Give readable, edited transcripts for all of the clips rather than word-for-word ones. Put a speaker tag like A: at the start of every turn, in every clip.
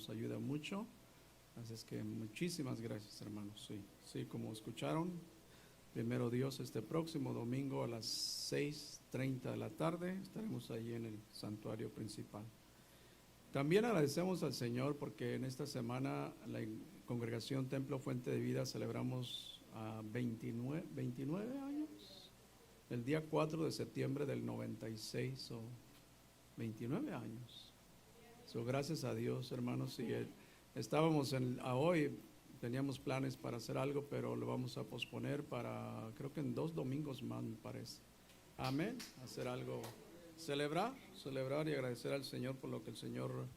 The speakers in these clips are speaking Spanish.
A: nos ayuda mucho. Así es que muchísimas gracias, hermanos. Sí, como escucharon, primero Dios, este próximo domingo a las 6:30 de la tarde estaremos allí en el santuario principal. También agradecemos al Señor porque en esta semana la congregación Templo Fuente de Vida celebramos 29 años. El día 4 de septiembre del 96, o 29 años. Gracias a Dios, hermanos. Y estábamos hoy, teníamos planes para hacer algo, pero lo vamos a posponer para, creo que en 2 domingos más, me parece. Amén. Hacer algo, celebrar y agradecer al Señor por lo que el Señor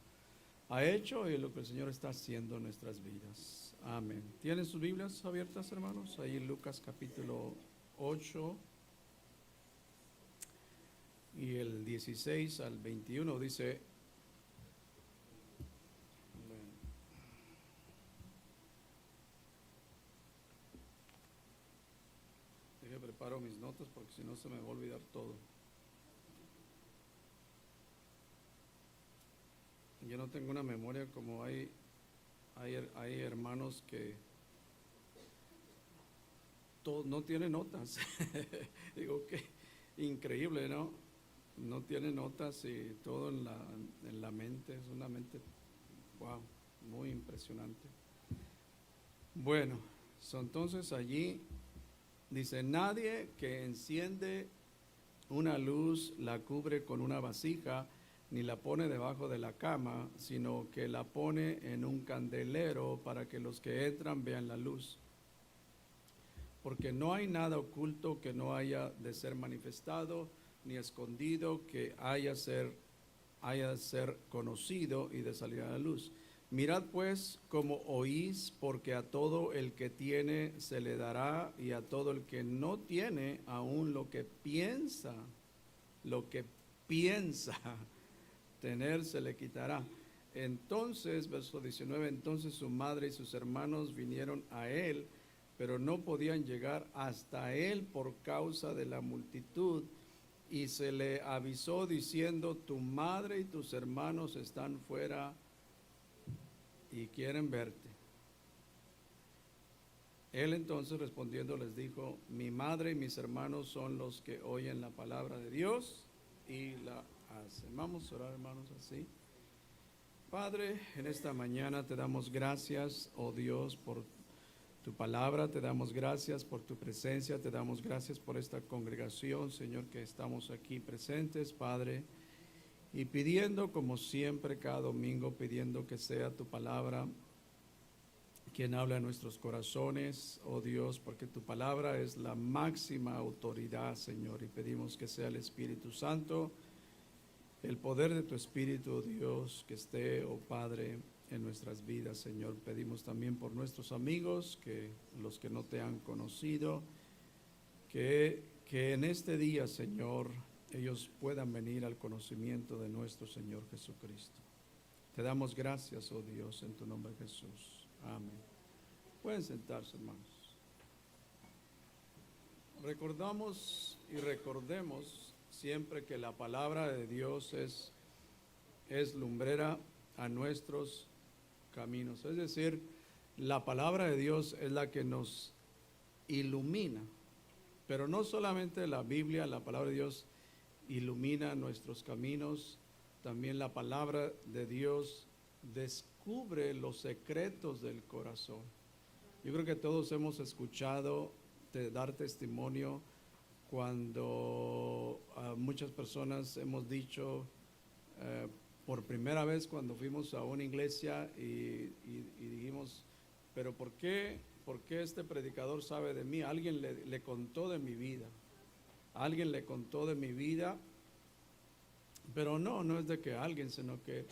A: ha hecho y lo que el Señor está haciendo en nuestras vidas. Amén. ¿Tienen sus Biblias abiertas, hermanos? Ahí en Lucas capítulo 8 y el 16 al 21 dice: preparo mis notas porque si no se me va a olvidar todo. Yo no tengo una memoria como hay hermanos que no tienen notas. Digo que increíble, ¿no? No tiene notas y todo en la mente. Es una mente, wow, muy impresionante. Bueno, entonces allí dice: nadie que enciende una luz la cubre con una vasija, ni la pone debajo de la cama, sino que la pone en un candelero para que los que entran vean la luz. Porque no hay nada oculto que no haya de ser manifestado, ni escondido que haya de ser conocido y de salir a la luz. Mirad pues cómo oís, porque a todo el que tiene se le dará, y a todo el que no tiene, aún lo que piensa tener se le quitará. Entonces, verso 19, entonces su madre y sus hermanos vinieron a él, pero no podían llegar hasta él por causa de la multitud, y se le avisó diciendo: tu madre y tus hermanos están fuera y quieren verte. Él entonces respondiendo les dijo: mi madre y mis hermanos son los que oyen la palabra de Dios y la hacen. Vamos a orar, hermanos, así. Padre, en esta mañana te damos gracias, oh Dios, por tu palabra, te damos gracias por tu presencia, te damos gracias por esta congregación, Señor, que estamos aquí presentes, Padre, y pidiendo como siempre cada domingo, pidiendo que sea tu palabra quien habla en nuestros corazones, oh Dios, porque tu palabra es la máxima autoridad, Señor, y pedimos que sea el Espíritu Santo, el poder de tu Espíritu, oh Dios, que esté, oh Padre, en nuestras vidas, Señor. Pedimos también por nuestros amigos, que los que no te han conocido, que en este día, Señor, ellos puedan venir al conocimiento de nuestro Señor Jesucristo. Te damos gracias, oh Dios, en tu nombre, Jesús. Amén. Pueden sentarse, hermanos. Recordamos y recordemos siempre que la palabra de Dios es lumbrera a nuestros caminos. Es decir, la palabra de Dios es la que nos ilumina. Pero no solamente la Biblia, la palabra de Dios ilumina nuestros caminos, también la palabra de Dios descubre los secretos del corazón. Yo creo que todos hemos escuchado dar testimonio cuando muchas personas hemos dicho por primera vez cuando fuimos a una iglesia y dijimos: pero ¿por qué este predicador sabe de mí? Alguien le contó de mi vida. Alguien le contó de mi vida, pero no es de que alguien, sino que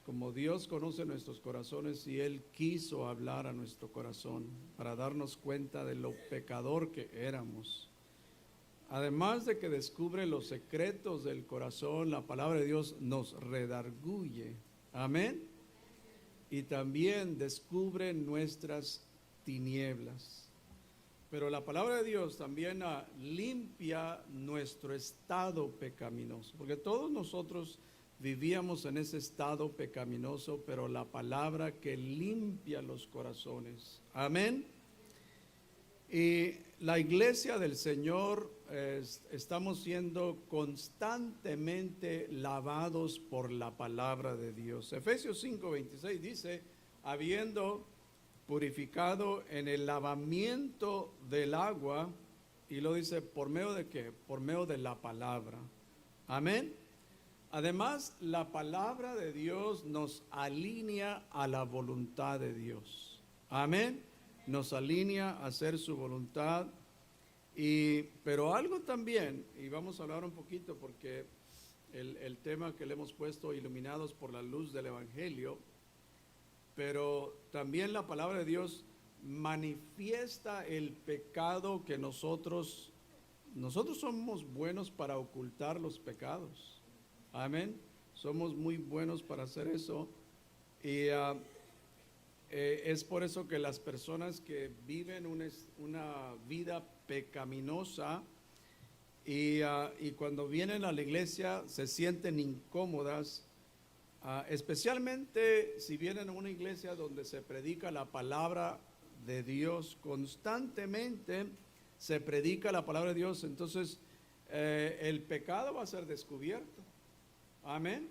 A: como Dios conoce nuestros corazones y Él quiso hablar a nuestro corazón para darnos cuenta de lo pecador que éramos. Además de que descubre los secretos del corazón, la palabra de Dios nos redarguye. Amén. Y también descubre nuestras tinieblas. Pero la palabra de Dios también limpia nuestro estado pecaminoso, porque todos nosotros vivíamos en ese estado pecaminoso, pero la palabra que limpia los corazones. Amén. Y la iglesia del Señor, estamos siendo constantemente lavados por la palabra de Dios. Efesios 5:26 dice, habiendo purificado en el lavamiento del agua, y lo dice, ¿por medio de qué? Por medio de la palabra. Amén. Además, la palabra de Dios nos alinea a la voluntad de Dios. Amén. Nos alinea a hacer su voluntad. Pero algo también, y vamos a hablar un poquito porque el tema que le hemos puesto, iluminados por la luz del Evangelio, pero también la palabra de Dios manifiesta el pecado que nosotros somos buenos para ocultar los pecados. Amén. Somos muy buenos para hacer eso. Y es por eso que las personas que viven una vida pecaminosa y cuando vienen a la iglesia se sienten incómodas, especialmente si vienen a una iglesia donde se predica la palabra de Dios constantemente, se predica la palabra de Dios, entonces el pecado va a ser descubierto. Amén.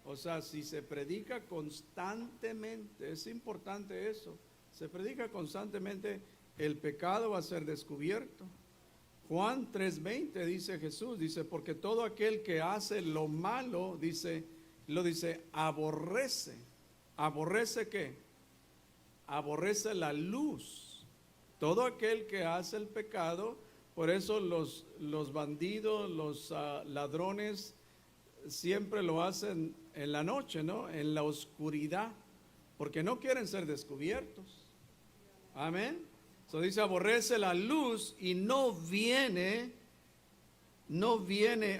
A: O sea, si se predica constantemente, es importante eso, se predica constantemente, el pecado va a ser descubierto. Juan 3:20 dice Jesús, dice, porque todo aquel que hace lo malo, lo dice, aborrece. ¿Aborrece qué? Aborrece la luz. Todo aquel que hace el pecado, por eso los bandidos, los ladrones, siempre lo hacen en la noche, ¿no? En la oscuridad, porque no quieren ser descubiertos. Amén. So dice, aborrece la luz y no viene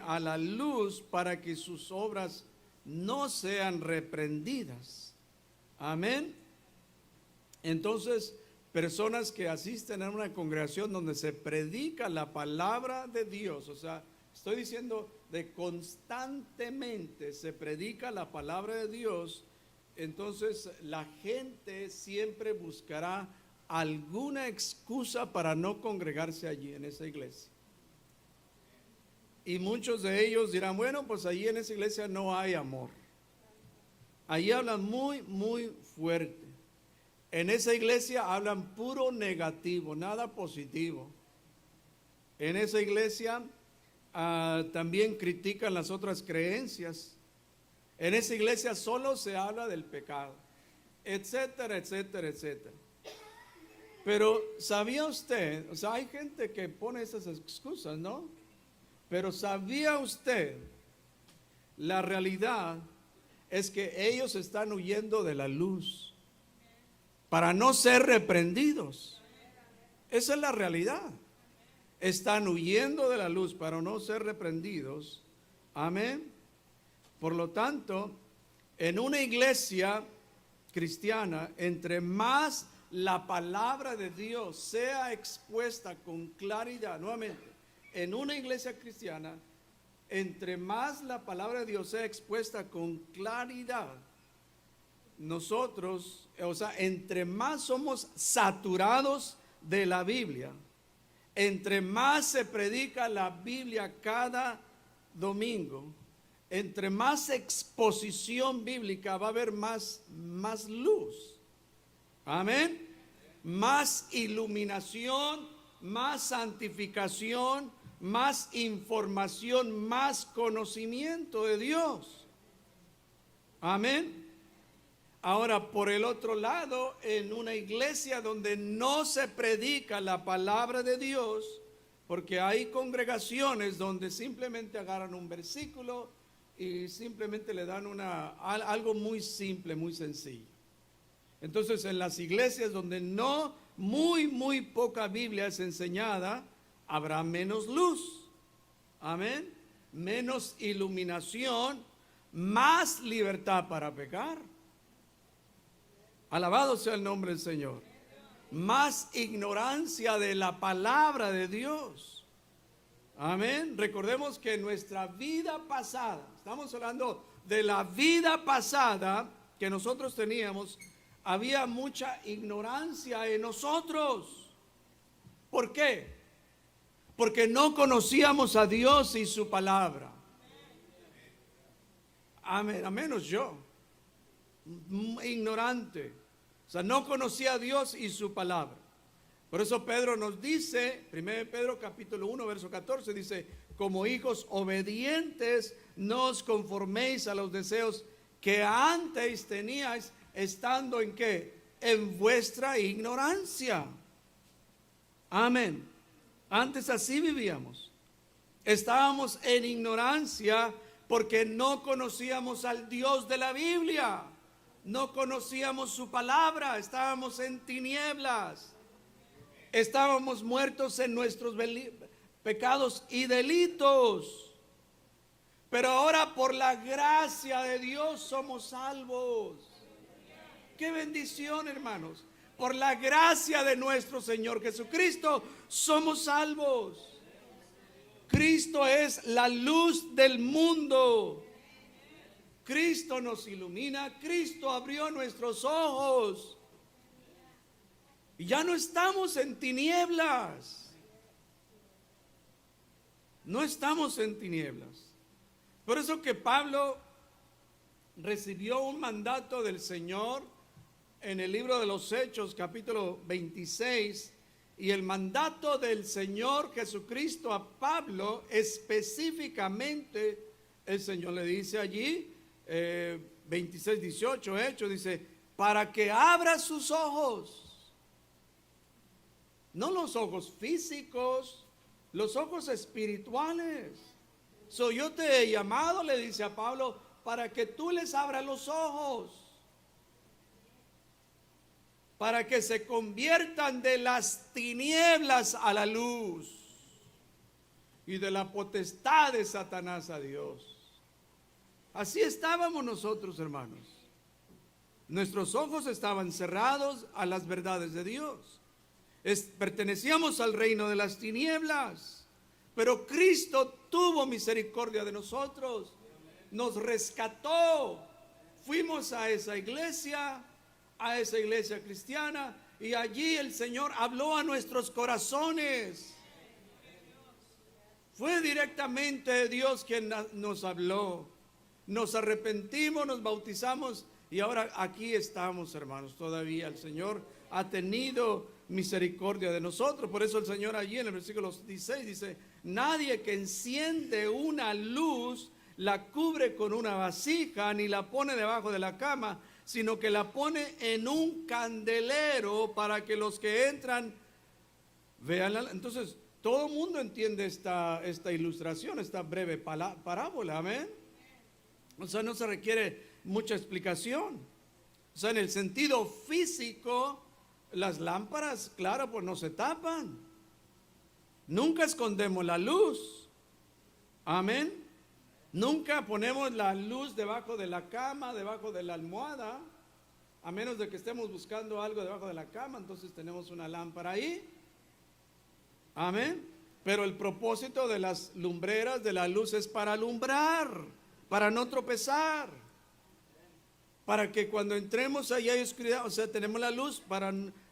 A: a la luz para que sus obras no sean reprendidas. Amén. Entonces, personas que asisten a una congregación donde se predica la palabra de Dios, o sea, estoy diciendo de constantemente se predica la palabra de Dios, entonces la gente siempre buscará alguna excusa para no congregarse allí en esa iglesia. Y muchos de ellos dirán, bueno, pues allí en esa iglesia no hay amor. Allí hablan muy, muy fuerte. En esa iglesia hablan puro negativo, nada positivo. En esa iglesia también critican las otras creencias. En esa iglesia solo se habla del pecado, etcétera, etcétera, etcétera. Pero ¿sabía usted? O sea, hay gente que pone esas excusas, ¿no? Pero ¿sabía usted? La realidad es que ellos están huyendo de la luz para no ser reprendidos. Esa es la realidad. Están huyendo de la luz para no ser reprendidos. Amén. Por lo tanto, en una iglesia cristiana, entre más la palabra de Dios sea expuesta con claridad, nuevamente, en una iglesia cristiana, entre más la palabra de Dios sea expuesta con claridad, nosotros, o sea, entre más somos saturados de la Biblia, entre más se predica la Biblia cada domingo, entre más exposición bíblica va a haber más luz. Amén. Más iluminación, más santificación, más información, más conocimiento de Dios. Amén. Ahora, por el otro lado, en una iglesia donde no se predica la palabra de Dios, porque hay congregaciones donde simplemente agarran un versículo y simplemente le dan algo muy simple, muy sencillo. Entonces, en las iglesias donde muy poca Biblia es enseñada, habrá menos luz. Amén. Menos iluminación, más libertad para pecar. Alabado sea el nombre del Señor. Más ignorancia de la palabra de Dios. Amén. Recordemos que nuestra vida pasada, estamos hablando de la vida pasada que nosotros teníamos, había mucha ignorancia en nosotros. ¿Por qué? Porque no conocíamos a Dios y su palabra. Amén, a menos yo, ignorante. O sea, no conocía a Dios y su palabra. Por eso Pedro nos dice, 1 Pedro capítulo 1, verso 14, dice: como hijos obedientes, no os conforméis a los deseos que antes teníais, estando en ¿qué? En vuestra ignorancia. Amén. Antes así vivíamos. Estábamos en ignorancia porque no conocíamos al Dios de la Biblia. No conocíamos su palabra. Estábamos en tinieblas. Estábamos muertos en nuestros pecados y delitos. Pero ahora por la gracia de Dios somos salvos. Qué bendición, hermanos. Por la gracia de nuestro Señor Jesucristo somos salvos. Cristo es la luz del mundo. Cristo nos ilumina. Cristo abrió nuestros ojos. Y ya no estamos en tinieblas. No estamos en tinieblas. Por eso que Pablo recibió un mandato del Señor en el libro de los Hechos, capítulo 26, y el mandato del Señor Jesucristo a Pablo, específicamente, el Señor le dice allí, 26, 18, Hechos, dice: para que abra sus ojos. No los ojos físicos, los ojos espirituales. Yo te he llamado, le dice a Pablo, para que tú les abras los ojos, para que se conviertan de las tinieblas a la luz y de la potestad de Satanás a Dios. Así estábamos nosotros, hermanos. Nuestros ojos estaban cerrados a las verdades de Dios. Pertenecíamos al reino de las tinieblas, pero Cristo tuvo misericordia de nosotros, nos rescató. Fuimos a esa iglesia cristiana, y allí el Señor habló a nuestros corazones. Fue directamente Dios quien nos habló. Nos arrepentimos, nos bautizamos, y ahora aquí estamos, hermanos. Todavía el Señor ha tenido misericordia de nosotros. Por eso el Señor allí en el versículo 16 dice: nadie que enciende una luz la cubre con una vasija, ni la pone debajo de la cama, sino que la pone en un candelero para que los que entran vean. Entonces todo el mundo entiende esta ilustración, esta breve parábola. Amén. O sea, no se requiere mucha explicación. O sea, en el sentido físico, las lámparas, claro, pues no se tapan. Nunca escondemos la luz. Amén. Nunca ponemos la luz debajo de la cama, debajo de la almohada, a menos de que estemos buscando algo debajo de la cama. Entonces tenemos una lámpara ahí. Amén. Pero el propósito de las lumbreras, de la luz, es para alumbrar, para no tropezar, para que cuando entremos allá hay oscuridad, o sea, tenemos la luz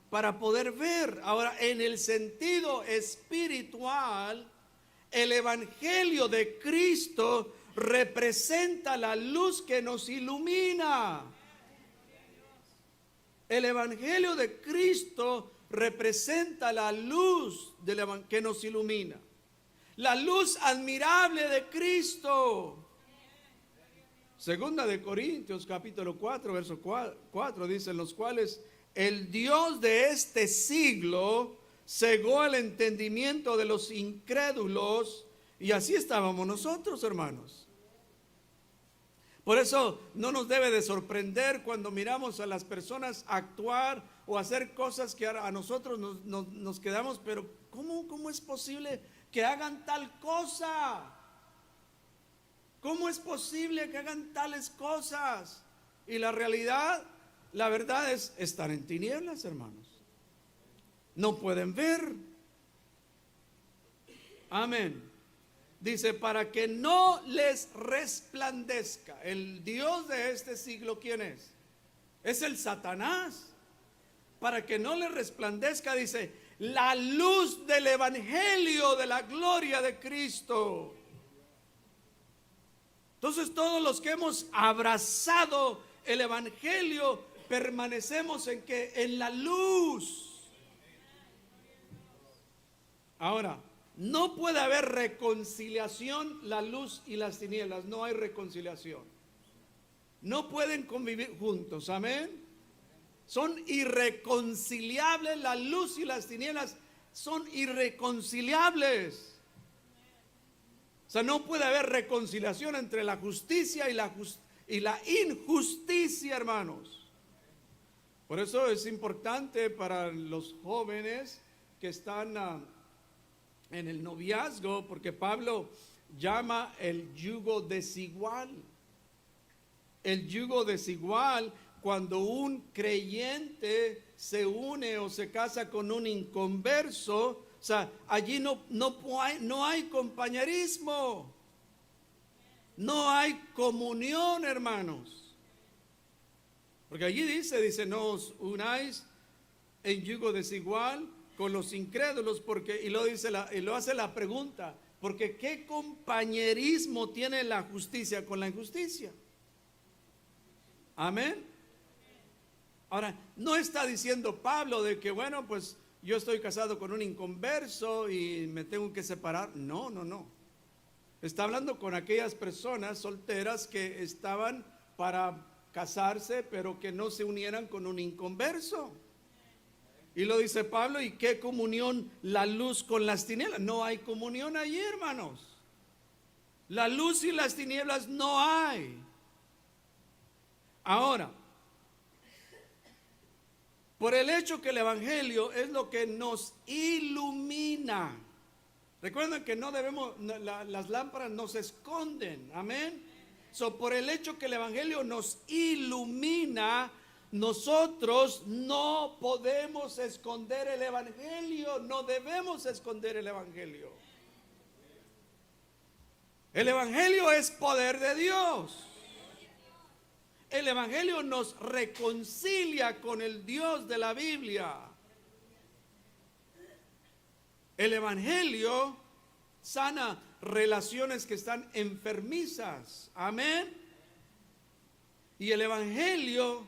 A: para poder ver. Ahora, en el sentido espiritual, el evangelio de Cristo representa la luz que nos ilumina. El evangelio de Cristo representa la luz que nos ilumina, la luz admirable de Cristo. Segunda de Corintios capítulo 4 verso 4 dice: en los cuales el Dios de este siglo cegó el entendimiento de los incrédulos. Y así estábamos nosotros, hermanos. Por eso no nos debe de sorprender cuando miramos a las personas actuar o hacer cosas que a nosotros nos quedamos: pero ¿cómo es posible que hagan tal cosa? ¿Cómo es posible que hagan tales cosas? Y la verdad es estar en tinieblas, hermanos. No pueden ver. Amén. Dice, para que no les resplandezca. El Dios de este siglo, ¿quién es? Es el Satanás. Para que no les resplandezca, dice, la luz del evangelio de la gloria de Cristo. Entonces todos los que hemos abrazado el evangelio permanecemos en que en la luz. Ahora, no puede haber reconciliación, la luz y las tinieblas. No hay reconciliación. No pueden convivir juntos. Amén. Son irreconciliables. La luz y las tinieblas son irreconciliables. O sea, no puede haber reconciliación entre la justicia y la injusticia, hermanos. Por eso es importante para los jóvenes que están en el noviazgo, porque Pablo llama el yugo desigual. El yugo desigual, cuando un creyente se une o se casa con un inconverso, o sea, allí no hay compañerismo, no hay comunión, hermanos. Porque allí dice, no os unáis en yugo desigual con los incrédulos, porque, y lo hace la pregunta, porque ¿qué compañerismo tiene la justicia con la injusticia? Amén. Ahora, no está diciendo Pablo de que, bueno, pues yo estoy casado con un inconverso y me tengo que separar. No. Está hablando con aquellas personas solteras que estaban para casarse, pero que no se unieran con un inconverso. Y lo dice Pablo, ¿y qué comunión la luz con las tinieblas? No hay comunión allí, hermanos. La luz y las tinieblas no hay. Ahora, por el hecho que el evangelio es lo que nos ilumina. Recuerden que no debemos, las lámparas no se esconden, amén. Por el hecho que el evangelio nos ilumina, nosotros no podemos esconder el evangelio, no debemos esconder el evangelio. El evangelio es poder de Dios. El evangelio nos reconcilia con el Dios de la Biblia. El evangelio sana relaciones que están enfermizas. Amén. Y el evangelio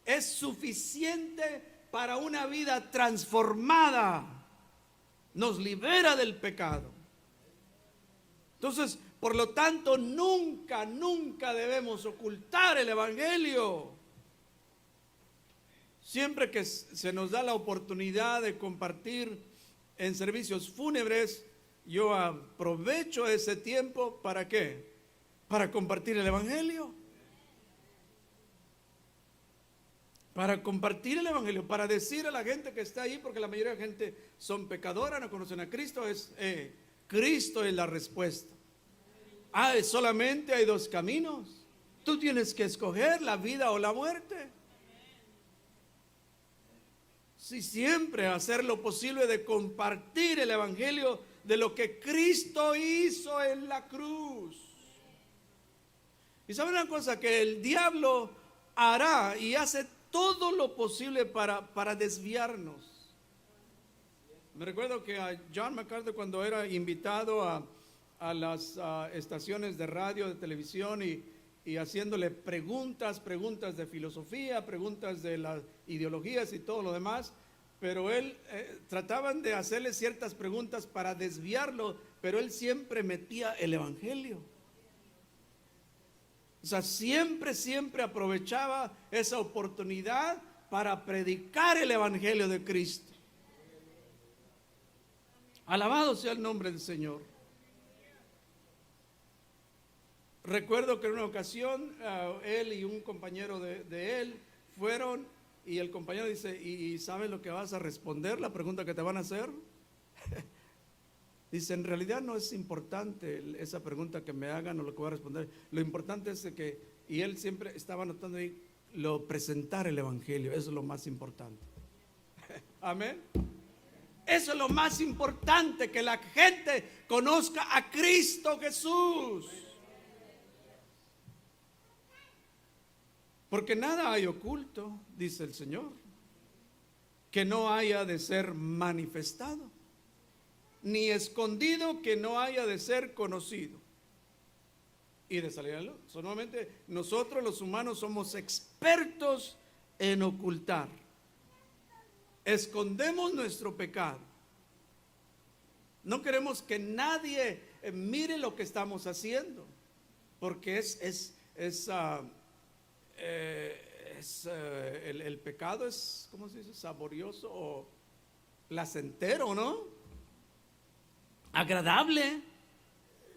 A: es suficiente para una vida transformada. Nos libera del pecado. Entonces, por lo tanto, nunca debemos ocultar el evangelio. Siempre que se nos da la oportunidad de compartir en servicios fúnebres, yo aprovecho ese tiempo, ¿para qué? Para compartir el evangelio. Para compartir el evangelio, para decir a la gente que está ahí, porque la mayoría de la gente son pecadoras, no conocen a Cristo, Cristo es la respuesta. Solamente hay dos caminos. Tú tienes que escoger la vida o la muerte. Sí, siempre hacer lo posible de compartir el evangelio de lo que Cristo hizo en la cruz. Y saben una cosa, que el diablo hará y hace todo lo posible para desviarnos. Me recuerdo que a John MacArthur, cuando era invitado a las estaciones de radio, de televisión, y haciéndole preguntas de filosofía, preguntas de las ideologías y todo lo demás, pero él trataban de hacerle ciertas preguntas para desviarlo, pero él siempre metía el evangelio. O sea, siempre aprovechaba esa oportunidad para predicar el evangelio de Cristo. Alabado sea el nombre del Señor. Recuerdo que en una ocasión él y un compañero de él fueron, y el compañero dice, ¿y sabes lo que vas a responder? La pregunta que te van a hacer. Dice, en realidad no es importante esa pregunta que me hagan o lo que voy a responder. Lo importante es que, y él siempre estaba anotando ahí, presentar el evangelio, eso es lo más importante. Amén. Eso es lo más importante, que la gente conozca a Cristo Jesús. Porque nada hay oculto, dice el Señor, que no haya de ser manifestado, ni escondido que no haya de ser conocido y de salir a la luz. Solamente nosotros los humanos somos expertos en ocultar. Escondemos nuestro pecado. No queremos que nadie mire lo que estamos haciendo, porque el pecado es, ¿cómo se dice? Saborioso o placentero, ¿no? Agradable.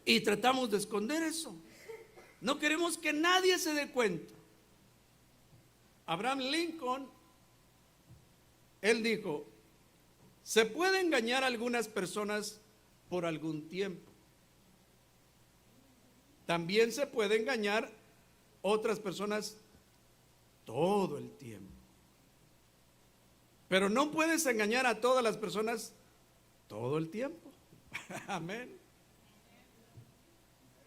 A: Y tratamos de esconder eso. No queremos que nadie se dé cuenta. Abraham Lincoln, él dijo: se puede engañar a algunas personas por algún tiempo. También se puede engañar otras personas todo el tiempo. Pero no puedes engañar a todas las personas todo el tiempo. Amén.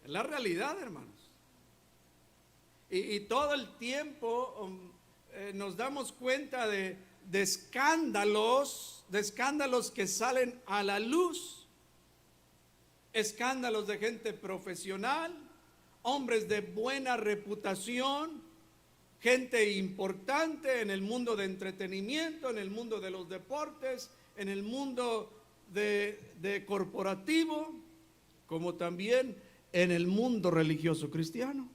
A: Es la realidad, hermanos. Y todo el tiempo nos damos cuenta de escándalos que salen a la luz. Escándalos de gente profesional, hombres de buena reputación, gente importante en el mundo de entretenimiento, en el mundo de los deportes, en el mundo de corporativo, como también en el mundo religioso cristiano.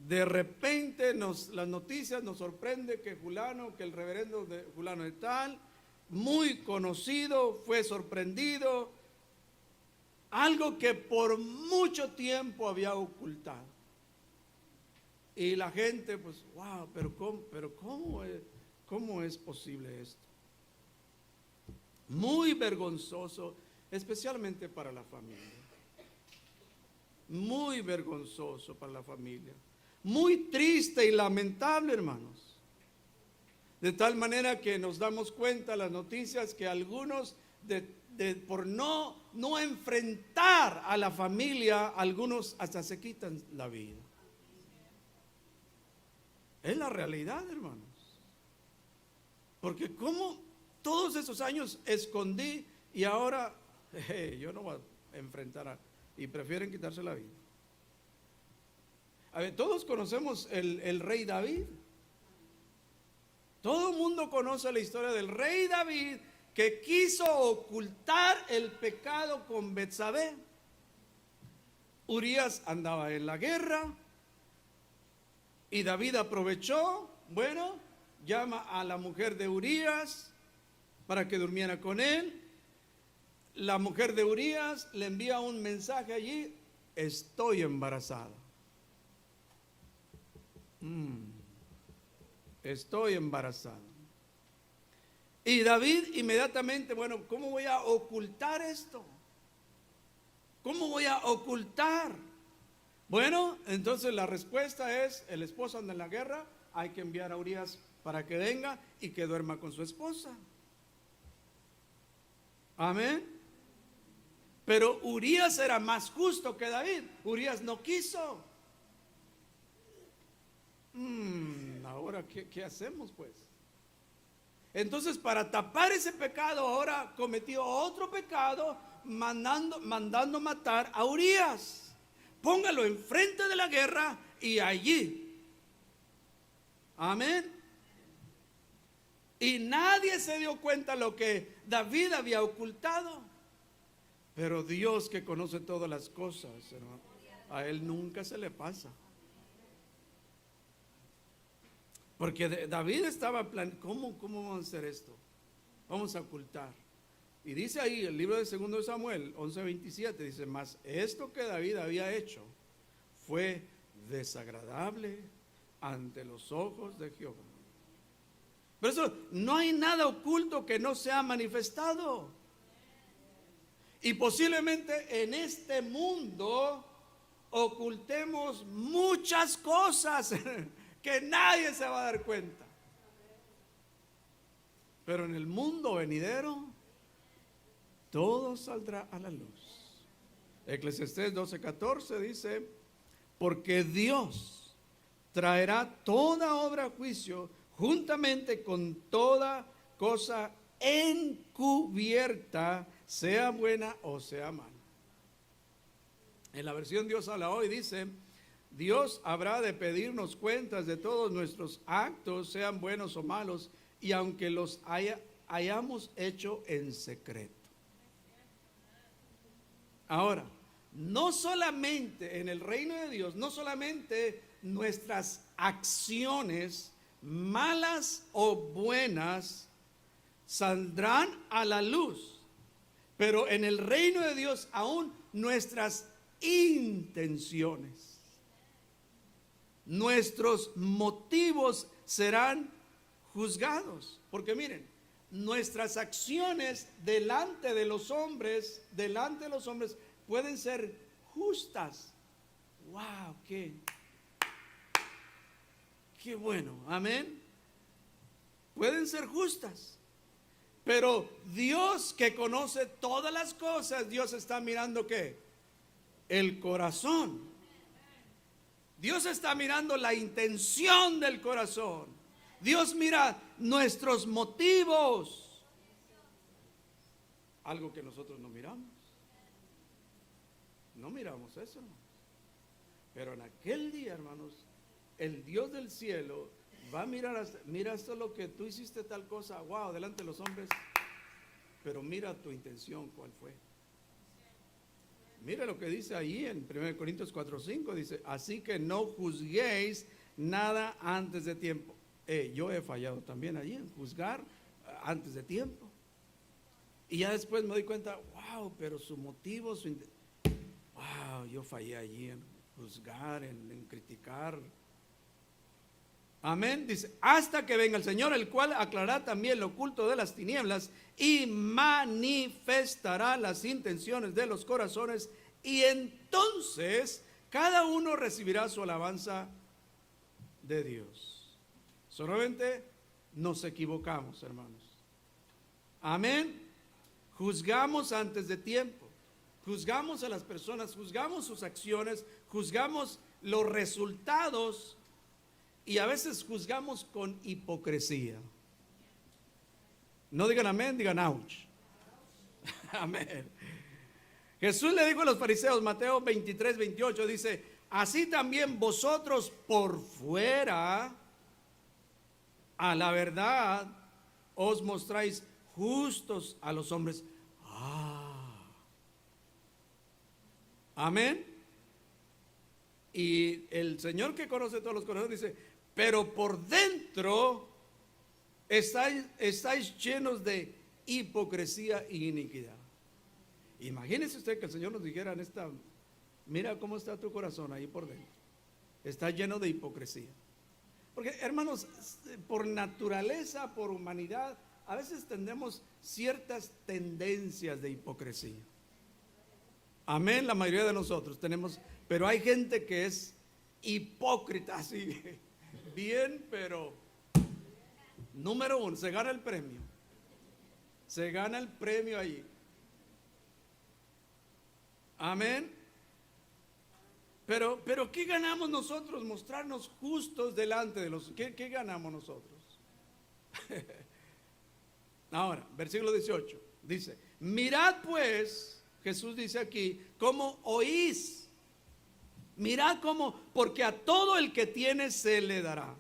A: De repente las noticias nos sorprende que fulano, que el reverendo de fulano de tal, muy conocido, fue sorprendido, algo que por mucho tiempo había ocultado. Y la gente, pues, wow, pero ¿cómo es posible esto? Muy vergonzoso, especialmente para la familia. Muy vergonzoso para la familia. Muy triste y lamentable, hermanos. De tal manera que nos damos cuenta las noticias que algunos por no enfrentar a la familia, algunos hasta se quitan la vida. Es la realidad, hermanos. Porque como todos esos años escondí y ahora yo no voy a enfrentar y prefieren quitarse la vida. A ver, todos conocemos el rey David. Todo el mundo conoce la historia del rey David, que quiso ocultar el pecado con Betsabé. Urías andaba en la guerra y David aprovechó, llama a la mujer de Urías para que durmiera con él. La mujer de Urías le envía un mensaje allí: estoy embarazada. Estoy embarazada. Y David inmediatamente, ¿cómo voy a ocultar esto? ¿Cómo voy a ocultar? Entonces la respuesta es: el esposo anda en la guerra, hay que enviar a Urías para que venga y que duerma con su esposa. Amén. Pero Urías era más justo que David. Urías no quiso. Ahora, ¿qué hacemos pues? Entonces, para tapar ese pecado, ahora cometió otro pecado, mandando matar a Urías. Póngalo enfrente de la guerra y allí. Amén. Y nadie se dio cuenta lo que David había ocultado. Pero Dios, que conoce todas las cosas, hermano, a Él nunca se le pasa. Porque David estaba planeando, ¿cómo vamos a hacer esto? Vamos a ocultar. Y dice ahí el libro de 2 Samuel 11:27, dice: mas esto que David había hecho fue desagradable ante los ojos de Jehová. Por eso no hay nada oculto que no sea manifestado. Y posiblemente en este mundo ocultemos muchas cosas que nadie se va a dar cuenta. pero en el mundo venidero todo saldrá a la luz. Eclesiastés 12:14 dice: porque Dios traerá toda obra a juicio juntamente con toda cosa encubierta, sea buena o sea mala. En la versión Dios habla hoy dice: Dios habrá de pedirnos cuentas de todos nuestros actos, sean buenos o malos, y aunque los hayamos hecho en secreto. Ahora, no solamente en el reino de Dios, no solamente nuestras acciones, malas o buenas, saldrán a la luz, pero en el reino de Dios aún nuestras intenciones, nuestros motivos serán juzgados. Porque miren, nuestras acciones delante de los hombres pueden ser justas. Wow, qué bueno, amén. Pueden ser justas, pero Dios, que conoce todas las cosas, Dios está mirando ¿qué? El corazón. Dios está mirando la intención del corazón. Dios mira nuestros motivos, algo que nosotros no miramos. No miramos eso, hermanos. Pero en aquel día, hermanos, el Dios del cielo va a mirar, mira esto lo que tú hiciste tal cosa, wow, delante de los hombres, pero mira tu intención, ¿cuál fue? Mira lo que dice ahí en 1 Corintios 4:5, dice: así que no juzguéis nada antes de tiempo. Yo he fallado también allí en juzgar antes de tiempo. Y ya después me doy cuenta, wow, pero su motivo, wow, yo fallé allí en juzgar, en criticar. Amén, dice: hasta que venga el Señor, el cual aclarará también lo oculto de las tinieblas y manifestará las intenciones de los corazones, y entonces cada uno recibirá su alabanza de Dios. Solamente nos equivocamos, hermanos. Amén. Juzgamos antes de tiempo, juzgamos a las personas, juzgamos sus acciones, juzgamos los resultados. Y a veces juzgamos con hipocresía. No digan amén, digan ouch. Amén. Jesús le dijo a los fariseos, Mateo 23:28, dice: así también vosotros por fuera, a la verdad, os mostráis justos a los hombres. Amén. Y el Señor, que conoce todos los corazones, dice: pero por dentro estáis llenos de hipocresía y iniquidad. Imagínese usted que el Señor nos dijera en esta: mira cómo está tu corazón ahí por dentro, está lleno de hipocresía. Porque, hermanos, por naturaleza, por humanidad, a veces tenemos ciertas tendencias de hipocresía. Amén, la mayoría de nosotros tenemos, pero hay gente que es hipócrita, así, bien, pero número uno, se gana el premio. Se gana el premio allí. Amén. Pero ¿qué ganamos nosotros? Mostrarnos justos delante de los... ¿Qué ganamos nosotros? Ahora, versículo 18, dice: mirad pues, Jesús dice aquí, cómo oís. Mirad cómo, porque a todo el que tiene se le dará.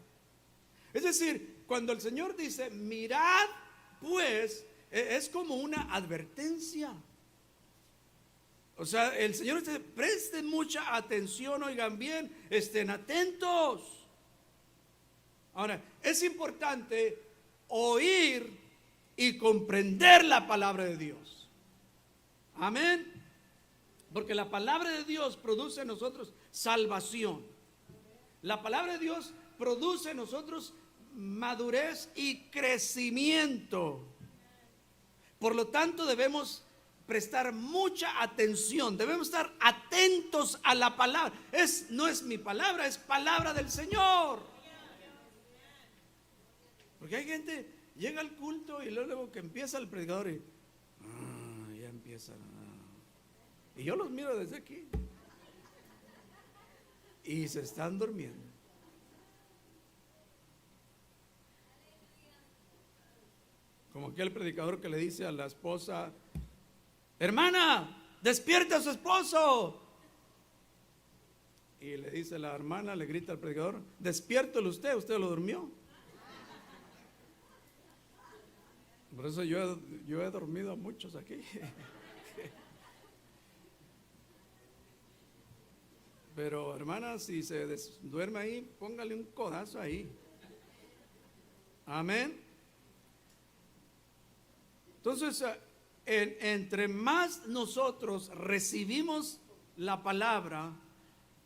A: Es decir, cuando el Señor dice mirad pues, es como una advertencia. O sea, el Señor dice: presten mucha atención, oigan bien, estén atentos. Ahora, es importante oír y comprender la palabra de Dios. Amén. Porque la palabra de Dios produce en nosotros salvación. La palabra de Dios produce en nosotros madurez y crecimiento. Por lo tanto, debemos prestar mucha atención, debemos estar atentos a la palabra. No es mi palabra, es palabra del Señor. Porque hay gente, llega al culto y luego que empieza el predicador y ya empieza. Y yo los miro desde aquí. Y se están durmiendo. Como aquel predicador que le dice a la esposa: hermana, despierta a su esposo. Y le dice la hermana, le grita al predicador: despiértelo usted lo durmió. Por eso yo he dormido a muchos aquí. Pero hermana, si se duerme ahí, póngale un codazo ahí. Amén. Entonces, entre más nosotros recibimos la palabra,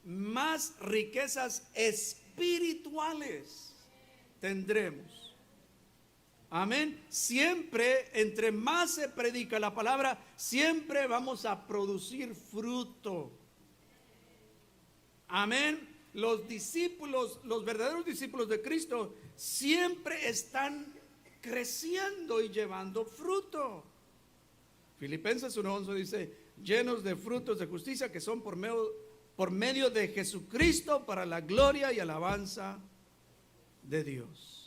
A: más riquezas espirituales tendremos. Amén. Siempre, entre más se predica la palabra, siempre vamos a producir fruto. Amén. Los discípulos, los verdaderos discípulos de Cristo, siempre están creciendo y llevando fruto. Filipenses 1:11 dice: llenos de frutos de justicia que son por medio de Jesucristo, para la gloria y alabanza de Dios.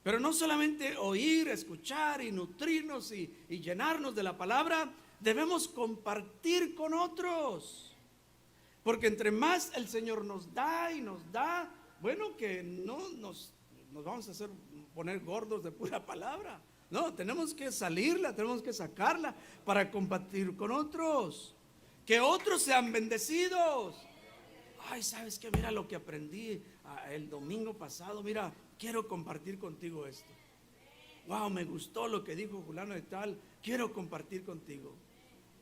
A: Pero no solamente oír, escuchar y nutrirnos y llenarnos de la palabra, debemos compartir con otros. Porque entre más el Señor nos da y nos da, bueno, que no nos vamos a poner gordos de pura palabra. No, tenemos que salirla, tenemos que sacarla para compartir con otros. Que otros sean bendecidos. Ay, ¿sabes qué? Mira lo que aprendí el domingo pasado. Mira, quiero compartir contigo esto. Wow, me gustó lo que dijo fulano de tal. Quiero compartir contigo.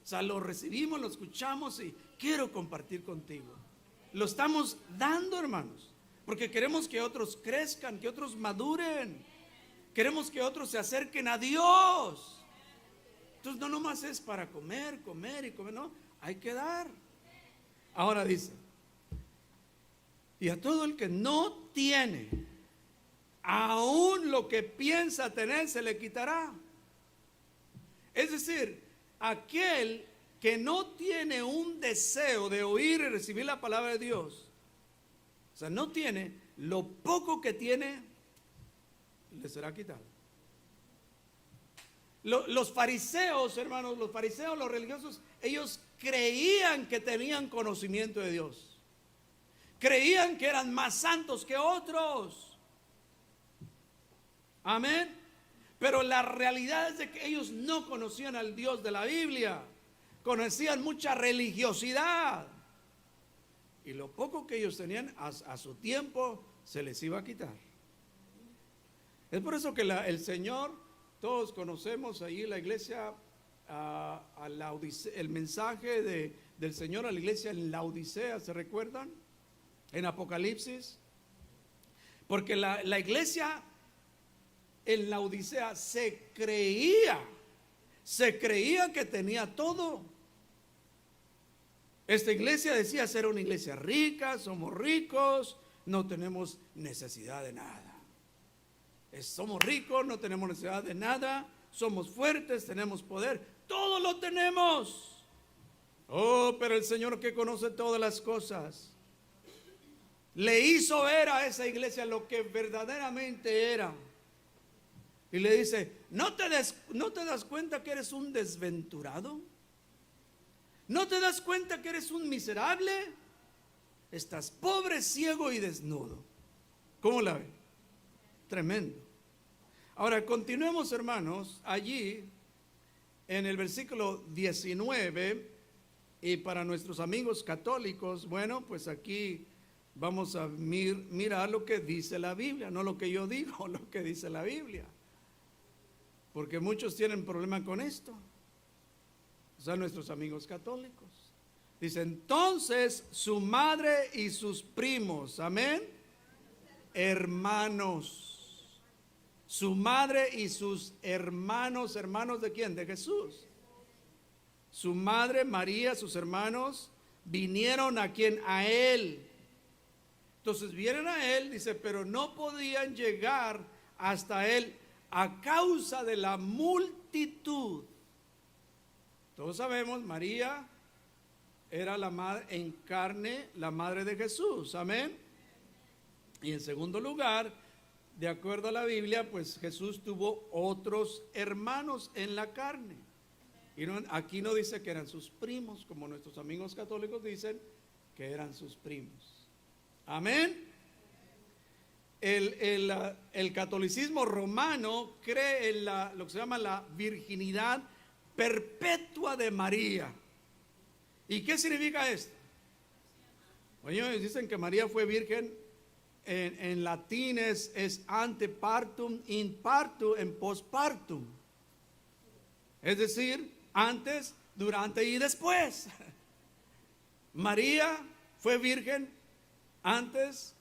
A: O sea, lo recibimos, lo escuchamos y quiero compartir contigo. Lo estamos dando, hermanos, porque queremos que otros crezcan, que otros maduren. Queremos que otros se acerquen a Dios. Entonces no nomás es para comer y comer, no, hay que dar. Ahora dice: y a todo el que no tiene, aún lo que piensa tener se le quitará. Es decir, aquel que no tiene un deseo de oír y recibir la palabra de Dios, o sea, no tiene, lo poco que tiene le será quitado. Los fariseos, hermanos, los religiosos, ellos creían que tenían conocimiento de Dios. Creían que eran más santos que otros. Amén. Pero la realidad es de que ellos no conocían al Dios de la Biblia. Conocían mucha religiosidad. Y lo poco que ellos tenían a su tiempo se les iba a quitar. Es por eso que el Señor, todos conocemos ahí la iglesia, el mensaje del Señor a la iglesia en la Odisea, ¿se recuerdan? En Apocalipsis. Porque la iglesia en la Odisea se creía que tenía todo. Esta iglesia decía ser una iglesia rica, somos ricos, no tenemos necesidad de nada. Somos ricos, no tenemos necesidad de nada, somos fuertes, tenemos poder, todo lo tenemos. Oh, pero el Señor, que conoce todas las cosas, le hizo ver a esa iglesia lo que verdaderamente era. Y le dice: ¿no te das cuenta que eres un desventurado? ¿No te das cuenta que eres un miserable? Estás pobre, ciego y desnudo. ¿Cómo la ven? Tremendo. Ahora continuemos, hermanos, allí en el versículo 19. Y para nuestros amigos católicos, bueno, pues aquí vamos a mirar lo que dice la Biblia, no lo que yo digo, lo que dice la Biblia. Porque muchos tienen problema con esto. O sea, nuestros amigos católicos. Dice: entonces su madre y sus primos, amén, hermanos. Su madre y sus hermanos, ¿hermanos de quién? De Jesús. Su madre María, sus hermanos, vinieron a quién? A él. Entonces vienen a él, dice, pero no podían llegar hasta él a causa de la multitud. Todos sabemos, María era la madre en carne, la madre de Jesús, amén. Y en segundo lugar, de acuerdo a la Biblia, pues Jesús tuvo otros hermanos en la carne. Y aquí no dice que eran sus primos, como nuestros amigos católicos dicen que eran sus primos. Amén. El catolicismo romano cree en lo que se llama la virginidad perpetua de María. ¿Y qué significa esto? Oye, dicen que María fue virgen, en latín es ante partum, in partu, en postpartum. Es decir, antes, durante y después. María fue virgen antes,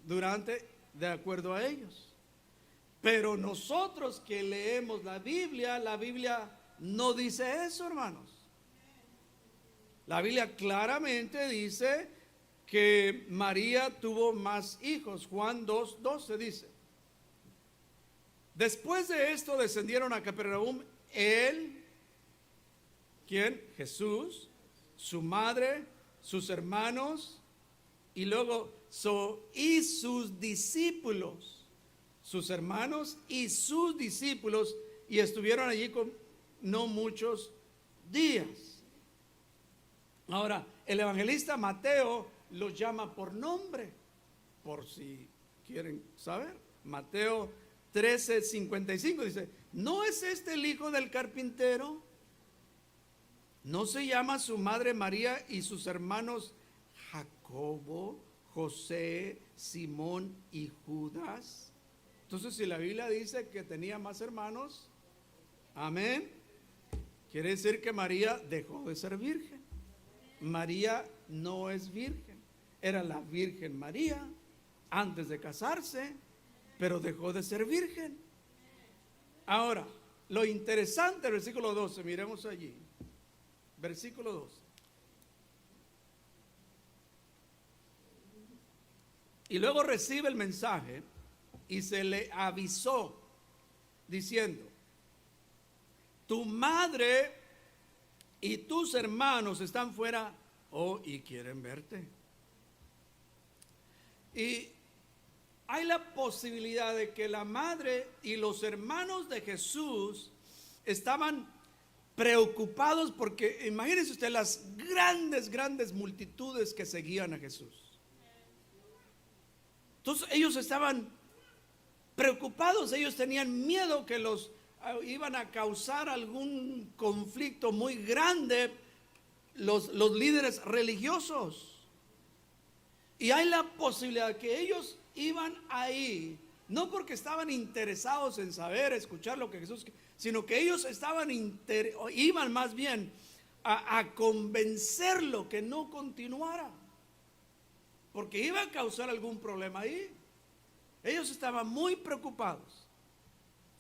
A: durante, de acuerdo a ellos. Pero nosotros que leemos la Biblia no dice eso, hermanos. La Biblia claramente dice que María tuvo más hijos. Juan 2:12 dice: después de esto descendieron a Capernaum él, ¿quién? Jesús, su madre, sus hermanos, y luego y sus discípulos, sus hermanos y sus discípulos, y estuvieron allí con no muchos días. Ahora, el evangelista Mateo los llama por nombre, por si quieren saber. Mateo 13:55 dice: ¿no es este el hijo del carpintero? ¿No se llama su madre María y sus hermanos Jacobo, José, Simón y Judas? Entonces, si la Biblia dice que tenía más hermanos, amén, quiere decir que María dejó de ser virgen. María no es virgen, era la Virgen María antes de casarse, pero dejó de ser virgen. Ahora, lo interesante del versículo 12, miremos allí, versículo 12. Y luego recibe el mensaje y se le avisó diciendo: tu madre y tus hermanos están fuera, y quieren verte. Y hay la posibilidad de que la madre y los hermanos de Jesús estaban preocupados, porque imagínense usted las grandes multitudes que seguían a Jesús. Entonces ellos estaban preocupados, ellos tenían miedo que los iban a causar algún conflicto muy grande los líderes religiosos. Y hay la posibilidad que ellos iban ahí, no porque estaban interesados en saber, escuchar lo que Jesús, sino que ellos iban más bien a convencerlo que no continuara, porque iba a causar algún problema ahí. Ellos estaban muy preocupados.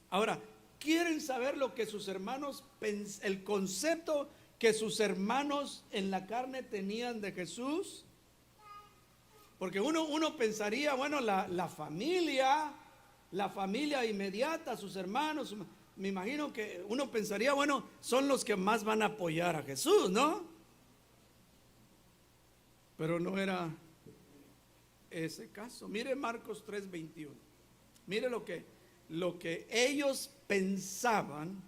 A: Ahora, quieren saber lo que sus hermanos, el concepto que sus hermanos en la carne tenían de Jesús. Porque uno pensaría, bueno, la familia inmediata, sus hermanos, me imagino que uno pensaría, bueno, son los que más van a apoyar a Jesús, ¿no? Pero no era ese caso. Mire Marcos 3:21. Mire lo que ellos pensaban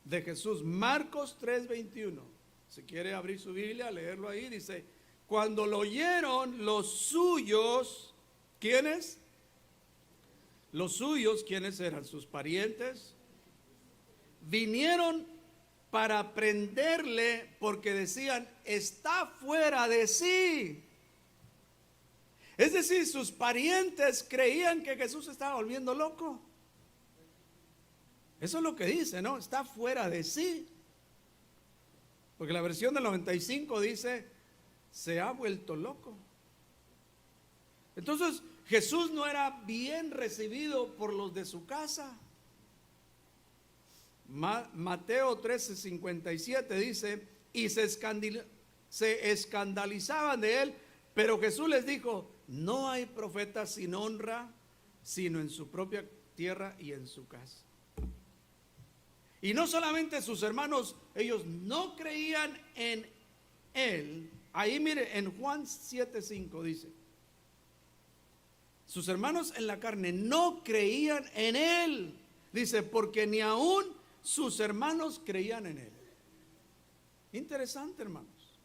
A: de Jesús. Marcos 3:21. Si quiere abrir su Biblia, leerlo ahí, dice: cuando lo oyeron los suyos, ¿quiénes? Los suyos, ¿quiénes eran? Sus parientes. Vinieron para prenderle porque decían: está fuera de sí. Es decir, sus parientes creían que Jesús estaba volviendo loco. Eso es lo que dice, ¿no? Está fuera de sí. Porque la versión del 95 dice: se ha vuelto loco. Entonces, Jesús no era bien recibido por los de su casa. Mateo 13:57 dice: y se escandalizaban de él, pero Jesús les dijo: no hay profeta sin honra, sino en su propia tierra y en su casa. Y no solamente sus hermanos, ellos no creían en él. Ahí mire, en Juan 7:5 dice, sus hermanos en la carne no creían en él. Dice, porque ni aún sus hermanos creían en él. Interesante, hermanos.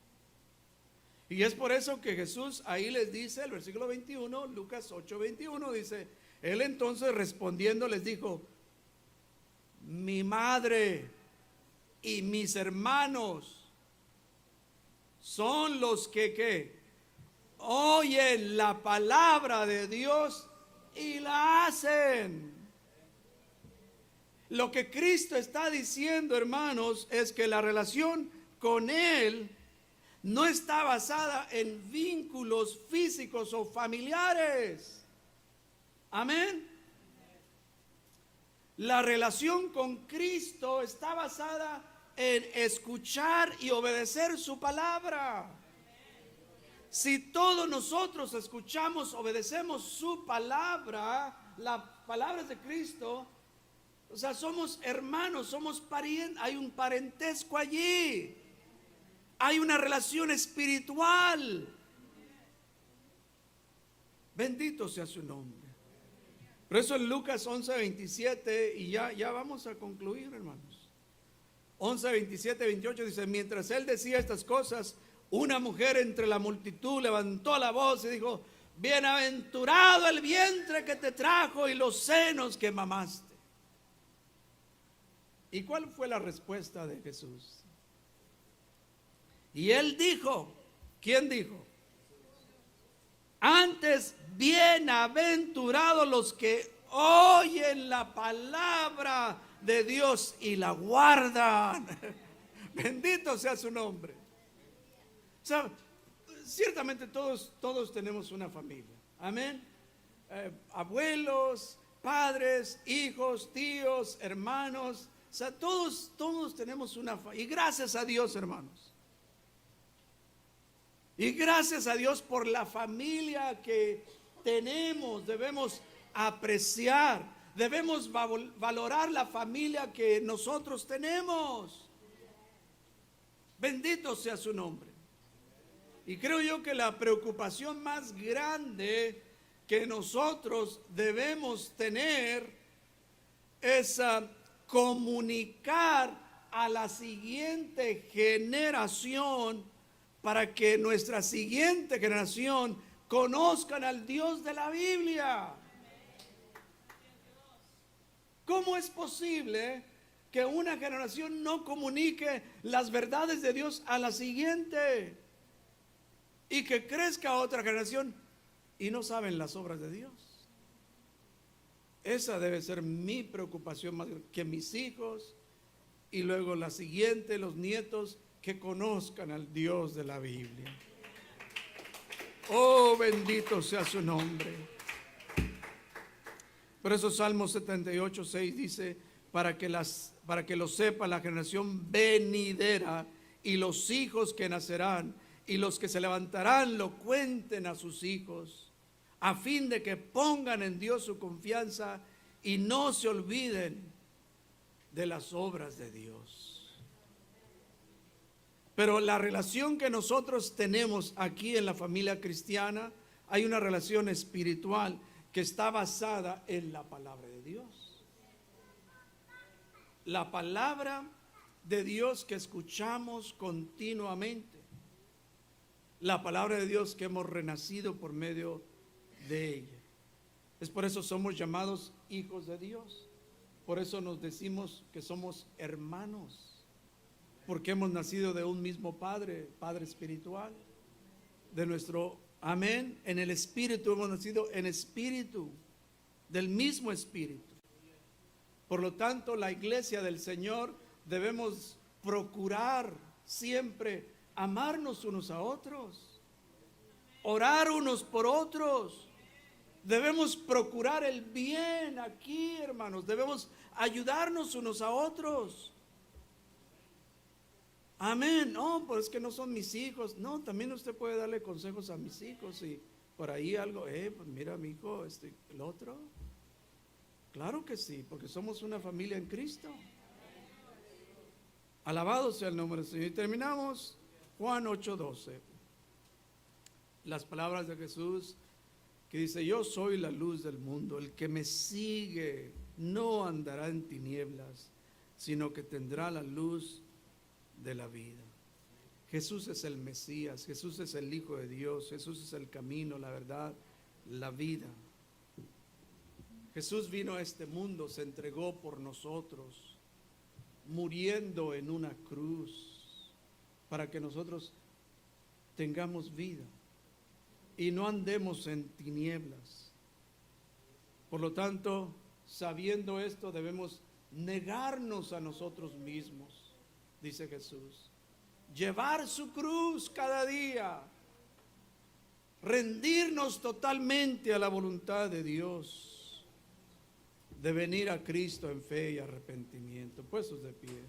A: Y es por eso que Jesús ahí les dice, el versículo 21, Lucas 8:21, dice, él entonces respondiendo les dijo, mi madre y mis hermanos son los que ¿qué? Oyen la palabra de Dios y la hacen. Lo que Cristo está diciendo, hermanos, es que la relación con Él no está basada en vínculos físicos o familiares. Amén. La relación con Cristo está basada en escuchar y obedecer su palabra. Si todos nosotros escuchamos, obedecemos su palabra, las palabras de Cristo, o sea, somos hermanos, somos parientes, hay un parentesco allí, hay una relación espiritual. Bendito sea su nombre. Por eso en Lucas 11:27, y ya vamos a concluir, hermanos. 11:27-28 dice, mientras él decía estas cosas, una mujer entre la multitud levantó la voz y dijo, bienaventurado el vientre que te trajo y los senos que mamaste. ¿Y cuál fue la respuesta de Jesús? Y él dijo, ¿quién dijo? Antes, bienaventurados los que oyen la palabra de Dios y la guardan. Bendito sea su nombre. O sea, ciertamente todos tenemos una familia. Amén. Abuelos, padres, hijos, tíos, hermanos. O sea, todos tenemos una familia. Y gracias a Dios, hermanos. Y gracias a Dios por la familia que tenemos. Debemos apreciar, debemos valorar la familia que nosotros tenemos. Bendito sea su nombre. Y creo yo que la preocupación más grande que nosotros debemos tener es comunicar a la siguiente generación para que nuestra siguiente generación conozcan al Dios de la Biblia. ¿Cómo es posible que una generación no comunique las verdades de Dios a la siguiente? Y que crezca otra generación y no saben las obras de Dios. Esa debe ser mi preocupación más grande, que mis hijos y luego la siguiente, los nietos, que conozcan al Dios de la Biblia. Oh, bendito sea su nombre. Por eso Salmo 78:6 dice, para que lo sepa la generación venidera y los hijos que nacerán y los que se levantarán lo cuenten a sus hijos, a fin de que pongan en Dios su confianza y no se olviden de las obras de Dios. Pero la relación que nosotros tenemos aquí en la familia cristiana, hay una relación espiritual que está basada en la palabra de Dios. La palabra de Dios que escuchamos continuamente. La palabra de Dios que hemos renacido por medio de ella. Es por eso somos llamados hijos de Dios. Por eso nos decimos que somos hermanos. Porque hemos nacido de un mismo Padre, Padre espiritual. De nuestro, amén, en el Espíritu hemos nacido en Espíritu, del mismo Espíritu. Por lo tanto, la iglesia del Señor debemos procurar siempre amarnos unos a otros, orar unos por otros. Debemos procurar el bien aquí, hermanos. Debemos ayudarnos unos a otros. Amén. No, pues es que no son mis hijos. No, también usted puede darle consejos a mis hijos y por ahí algo, pues mira mi hijo, el otro. Claro que sí, porque somos una familia en Cristo. Alabado sea el nombre del Señor. Y terminamos Juan 8:12. Las palabras de Jesús que dice: yo soy la luz del mundo, el que me sigue no andará en tinieblas, sino que tendrá la luz de la vida. Jesús es el Mesías, Jesús es el Hijo de Dios, Jesús es el camino, la verdad, la vida. Jesús vino a este mundo, se entregó por nosotros, muriendo en una cruz, para que nosotros tengamos vida y no andemos en tinieblas. Por lo tanto, sabiendo esto, debemos negarnos a nosotros mismos, dice Jesús, llevar su cruz cada día, rendirnos totalmente a la voluntad de Dios, de venir a Cristo en fe y arrepentimiento. Puestos de pie.